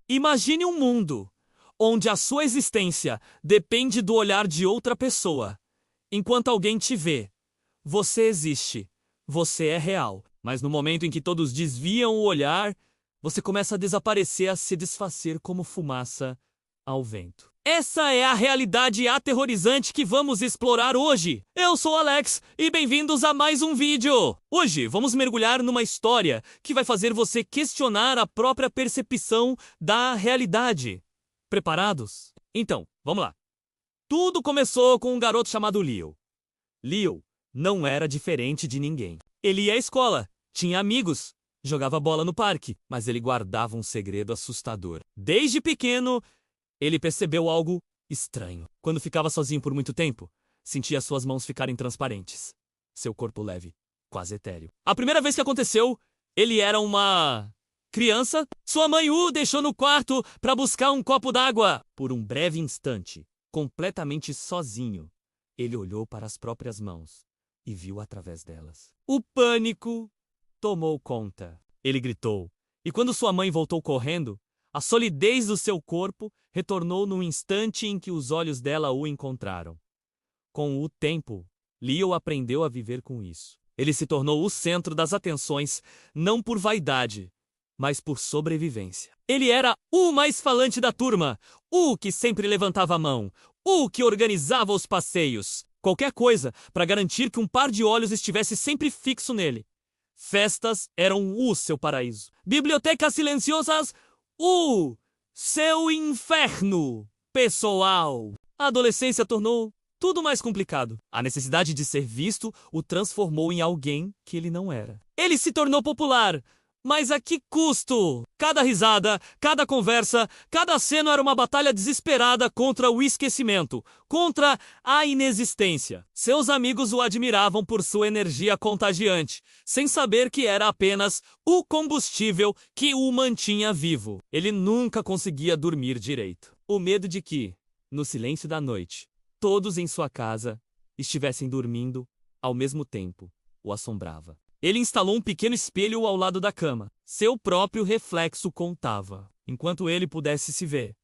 Imagine um mundo onde a sua existência depende do olhar de outra pessoa. Enquanto alguém te vê, você existe, você é real. Mas no momento em que todos desviam o olhar, você começa a desaparecer, a se desfazer como fumaça ao vento. Essa é a realidade aterrorizante que vamos explorar hoje. Eu sou Alex e bem-vindos a mais um vídeo. Hoje vamos mergulhar numa história que vai fazer você questionar a própria percepção da realidade. Preparados? Então, vamos lá. Tudo começou com um garoto chamado Leo. Leo não era diferente de ninguém. Ele ia à escola, tinha amigos, jogava bola no parque, mas ele guardava um segredo assustador. Desde pequeno, ele percebeu algo estranho. Quando ficava sozinho por muito tempo, sentia suas mãos ficarem transparentes. Seu corpo leve, quase etéreo. A primeira vez que aconteceu, ele era uma criança. Sua mãe o deixou no quarto para buscar um copo d'água. Por um breve instante, completamente sozinho, ele olhou para as próprias mãos e viu através delas. O pânico tomou conta. Ele gritou. E quando sua mãe voltou correndo, a solidez do seu corpo retornou no instante em que os olhos dela o encontraram. Com o tempo, Leo aprendeu a viver com isso. Ele se tornou o centro das atenções, não por vaidade, mas por sobrevivência. Ele era o mais falante da turma, o que sempre levantava a mão, o que organizava os passeios. Qualquer coisa para garantir que um par de olhos estivesse sempre fixo nele. Festas eram o seu paraíso. Bibliotecas silenciosas, o seu inferno pessoal. A adolescência tornou tudo mais complicado. A necessidade de ser visto o transformou em alguém que ele não era. Ele se tornou popular, mas a que custo? Cada risada, cada conversa, cada aceno era uma batalha desesperada contra o esquecimento, contra a inexistência. Seus amigos o admiravam por sua energia contagiante, sem saber que era apenas o combustível que o mantinha vivo. Ele nunca conseguia dormir direito. O medo de que, no silêncio da noite, todos em sua casa estivessem dormindo ao mesmo tempo o assombrava. Ele instalou um pequeno espelho ao lado da cama. Seu próprio reflexo contava. Enquanto ele pudesse se ver,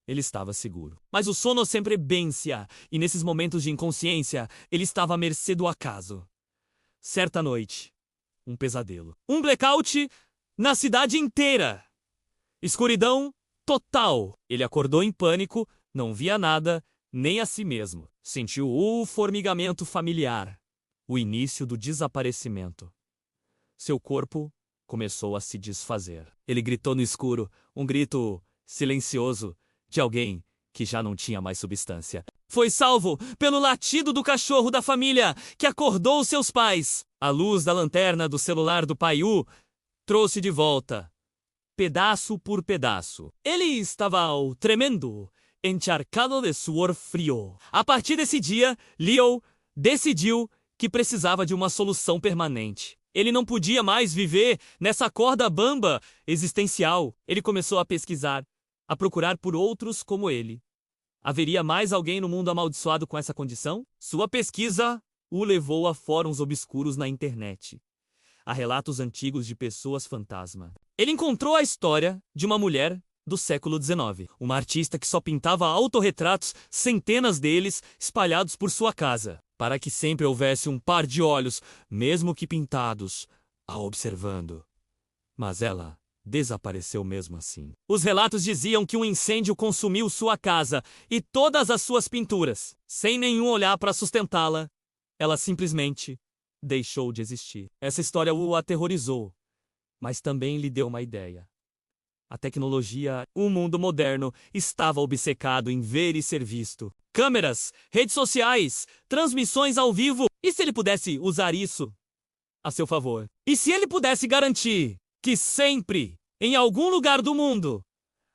ele estava seguro. Mas o sono sempre vencia, e nesses momentos de inconsciência, ele estava à mercê do acaso. Certa noite, um pesadelo. Um blackout na cidade inteira. Escuridão total. Ele acordou em pânico, não via nada, nem a si mesmo. Sentiu o formigamento familiar. O início do desaparecimento. Seu corpo começou a se desfazer. Ele gritou no escuro, um grito silencioso de alguém que já não tinha mais substância. Foi salvo pelo latido do cachorro da família, que acordou seus pais. A luz da lanterna do celular do pai trouxe de volta, pedaço por pedaço. Ele estava tremendo, encharcado de suor frio. A partir desse dia, Leo decidiu que precisava de uma solução permanente. Ele não podia mais viver nessa corda bamba existencial. Ele começou a pesquisar, a procurar por outros como ele. Haveria mais alguém no mundo amaldiçoado com essa condição? Sua pesquisa o levou a fóruns obscuros na internet, a relatos antigos de pessoas fantasma. Ele encontrou a história de uma mulher do século XIX, uma artista que só pintava autorretratos, centenas deles espalhados por sua casa, para que sempre houvesse um par de olhos, mesmo que pintados, a observando. Mas ela desapareceu mesmo assim. Os relatos diziam que um incêndio consumiu sua casa e todas as suas pinturas. Sem nenhum olhar para sustentá-la, ela simplesmente deixou de existir. Essa história o aterrorizou, mas também lhe deu uma ideia. A tecnologia, o mundo moderno, estava obcecado em ver e ser visto. Câmeras, redes sociais, transmissões ao vivo. E se ele pudesse usar isso a seu favor? E se ele pudesse garantir que sempre, em algum lugar do mundo,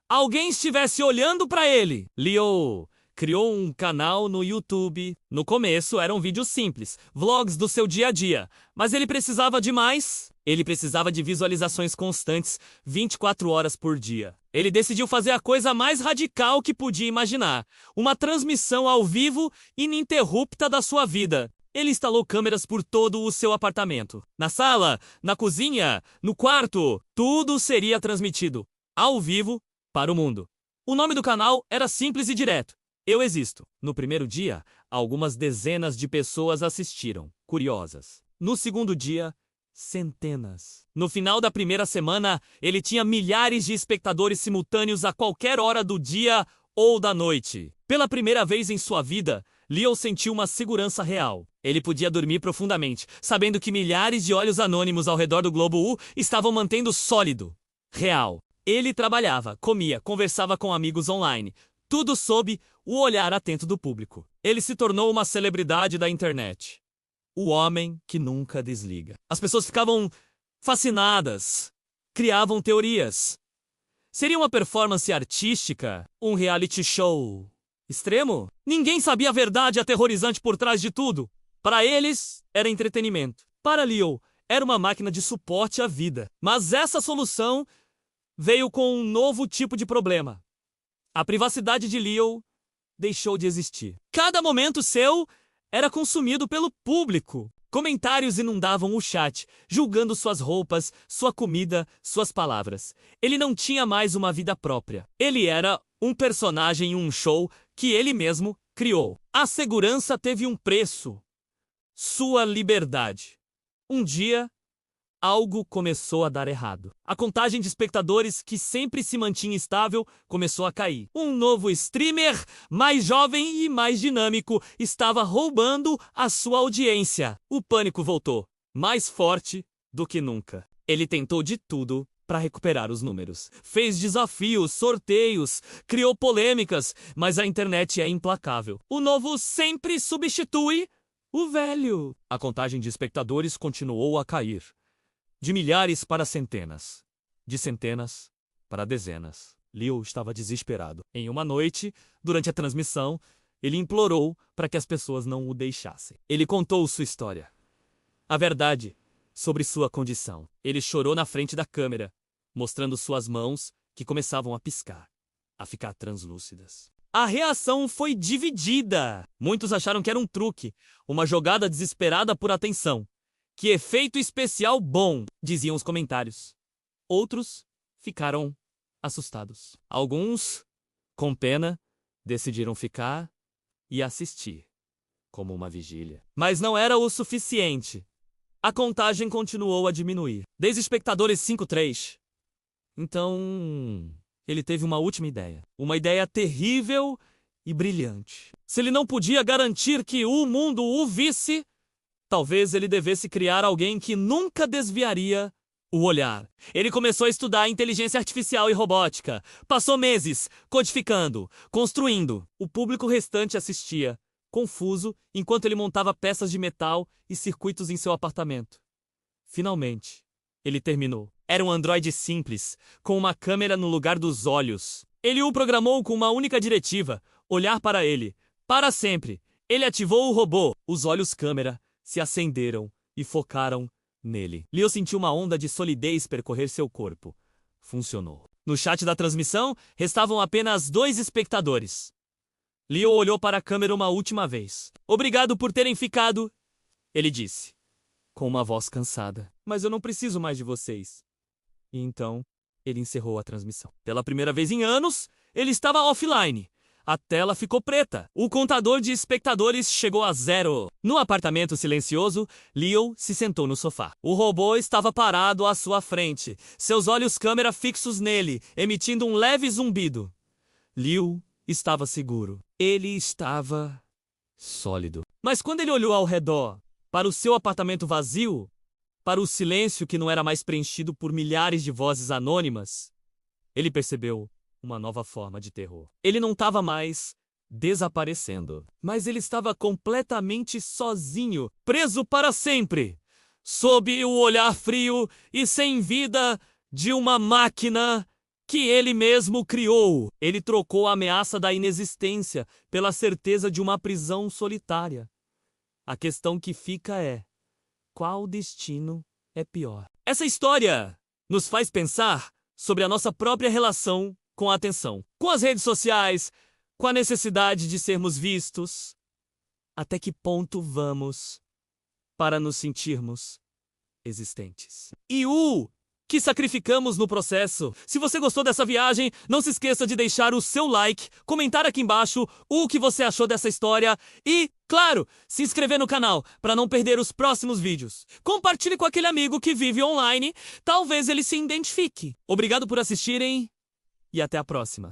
alguém estivesse olhando para ele? Leo criou um canal no YouTube. No começo eram vídeos simples, vlogs do seu dia a dia. Mas ele precisava de mais. Ele precisava de visualizações constantes, 24 horas por dia. Ele decidiu fazer a coisa mais radical que podia imaginar. Uma transmissão ao vivo ininterrupta da sua vida. Ele instalou câmeras por todo o seu apartamento. Na sala, na cozinha, no quarto, tudo seria transmitido ao vivo para o mundo. O nome do canal era simples e direto: Eu Existo. No primeiro dia, algumas dezenas de pessoas assistiram, curiosas. No segundo dia, centenas. No final da primeira semana, ele tinha milhares de espectadores simultâneos a qualquer hora do dia ou da noite. Pela primeira vez em sua vida, Leo sentiu uma segurança real. Ele podia dormir profundamente, sabendo que milhares de olhos anônimos ao redor do globo U estavam mantendo sólido, real. Ele trabalhava, comia, conversava com amigos online, tudo sob o olhar atento do público. Ele se tornou uma celebridade da internet. O homem que nunca desliga. As pessoas ficavam fascinadas, criavam teorias. Seria uma performance artística? Um reality show extremo? Ninguém sabia a verdade aterrorizante por trás de tudo. Para eles, era entretenimento. Para Leo, era uma máquina de suporte à vida. Mas essa solução veio com um novo tipo de problema. A privacidade de Leo deixou de existir. Cada momento seu era consumido pelo público. Comentários inundavam o chat, julgando suas roupas, sua comida, suas palavras. Ele não tinha mais uma vida própria. Ele era um personagem em um show que ele mesmo criou. A segurança teve um preço: sua liberdade. Um dia, algo começou a dar errado. A contagem de espectadores, que sempre se mantinha estável, começou a cair. Um novo streamer, mais jovem e mais dinâmico, estava roubando a sua audiência. O pânico voltou, mais forte do que nunca. Ele tentou de tudo para recuperar os números. Fez desafios, sorteios, criou polêmicas, mas a internet é implacável. O novo sempre substitui o velho. A contagem de espectadores continuou a cair. De milhares para centenas. De centenas para dezenas. Leo estava desesperado. Em uma noite, durante a transmissão, ele implorou para que as pessoas não o deixassem. Ele contou sua história. A verdade sobre sua condição. Ele chorou na frente da câmera, mostrando suas mãos que começavam a piscar, a ficar translúcidas. A reação foi dividida. Muitos acharam que era um truque, uma jogada desesperada por atenção. Que efeito especial bom, diziam os comentários. Outros ficaram assustados. Alguns, com pena, decidiram ficar e assistir, como uma vigília. Mas não era o suficiente. A contagem continuou a diminuir. Desde espectadores 5-3. Então, ele teve uma última ideia. Uma ideia terrível e brilhante. Se ele não podia garantir que o mundo o visse, talvez ele devesse criar alguém que nunca desviaria o olhar. Ele começou a estudar inteligência artificial e robótica. Passou meses codificando, construindo. O público restante assistia, confuso, enquanto ele montava peças de metal e circuitos em seu apartamento. Finalmente, ele terminou. Era um androide simples, com uma câmera no lugar dos olhos. Ele o programou com uma única diretiva: olhar para ele, para sempre. Ele ativou o robô. Os olhos câmera se acenderam e focaram nele. Leo sentiu uma onda de solidez percorrer seu corpo. Funcionou. No chat da transmissão, restavam apenas 2 espectadores. Leo olhou para a câmera uma última vez. Obrigado por terem ficado, ele disse, com uma voz cansada. Mas eu não preciso mais de vocês. E então, ele encerrou a transmissão. Pela primeira vez em anos, ele estava offline. A tela ficou preta. O contador de espectadores chegou a 0. No apartamento silencioso, Leo se sentou no sofá. O robô estava parado à sua frente, seus olhos câmera fixos nele, emitindo um leve zumbido. Leo estava seguro. Ele estava sólido. Mas quando ele olhou ao redor, para o seu apartamento vazio, para o silêncio que não era mais preenchido por milhares de vozes anônimas, ele percebeu uma nova forma de terror. Ele não estava mais desaparecendo, mas ele estava completamente sozinho, preso para sempre, sob o olhar frio e sem vida de uma máquina que ele mesmo criou. Ele trocou a ameaça da inexistência pela certeza de uma prisão solitária. A questão que fica é: qual destino é pior? Essa história nos faz pensar sobre a nossa própria relação com a atenção, com as redes sociais, com a necessidade de sermos vistos. Até que ponto vamos para nos sentirmos existentes? E o que sacrificamos no processo. Se você gostou dessa viagem, não se esqueça de deixar o seu like, comentar aqui embaixo o que você achou dessa história e, claro, se inscrever no canal para não perder os próximos vídeos. Compartilhe com aquele amigo que vive online, talvez ele se identifique. Obrigado por assistirem e até a próxima.